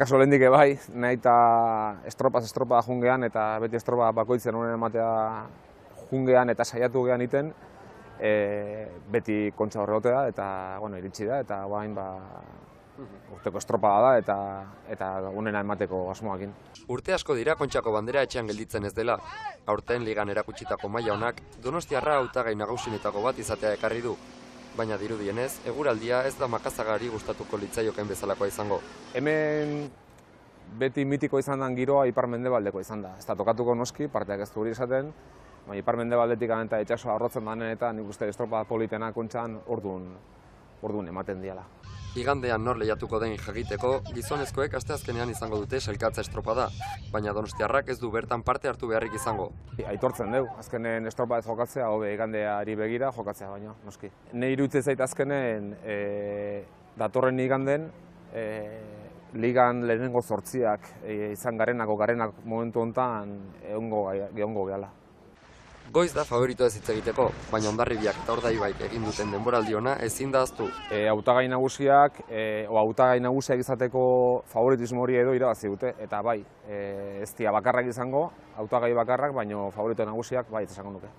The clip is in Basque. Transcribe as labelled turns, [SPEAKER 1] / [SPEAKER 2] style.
[SPEAKER 1] Kaso lehendik bai, nahi eta estropa jungean eta beti estropa bakoitzen honen ematea jungean eta saiatu gean iten, beti kontxa horregotea eta iritsi da eta guain urteko estropada da eta unena emateko asmoakin.
[SPEAKER 2] Urte asko dira Kontxako bandera etxean gelditzen ez dela. Aurten ligan erakutsitako maila honak Donostiarra hautagai nagusienetako bat izatea ekarri du. Baina dirudienez, eguraldia ez da Makazagari gustatuko litzaioken bezalakoa izango.
[SPEAKER 1] Hemen beti mitiko izan den giroa ipar-mendebaldeko izan da. Ez da tokatuko noski, parteak ez du hori izaten, baina ipar-mendebaldetik eta itsasoa arrotzen danen eta nik uste estropa politena Kontxan orduan ematen diala.
[SPEAKER 2] Igandean nor lehiatuko den jakiteko, gizonezkoek asteazkenean izango dute sailkatza estropada, baina Donostiarrak ez du bertan parte hartu beharrik izango.
[SPEAKER 1] Aitortzen dugu, azkenen estropa ez jokatzea, hobe igandeari begira jokatzea baino, noski. Ne iruditzen zait azkenen datorren iganden, ligan lehenengo zortziak izan garenak momentu honetan egongo gehala.
[SPEAKER 2] Goiz da favorito ez hitz egiteko, baina Hondarribiak eta Urdaibaik egin duten denboraldi ona ezin da ahaztu.
[SPEAKER 1] Hautagai nagusiak izateko favoritismo hori edo irabazi dute, eta bai, ez dira bakarrak izango, hautagai bakarrak, baina favorito nagusiak bai izango nuke.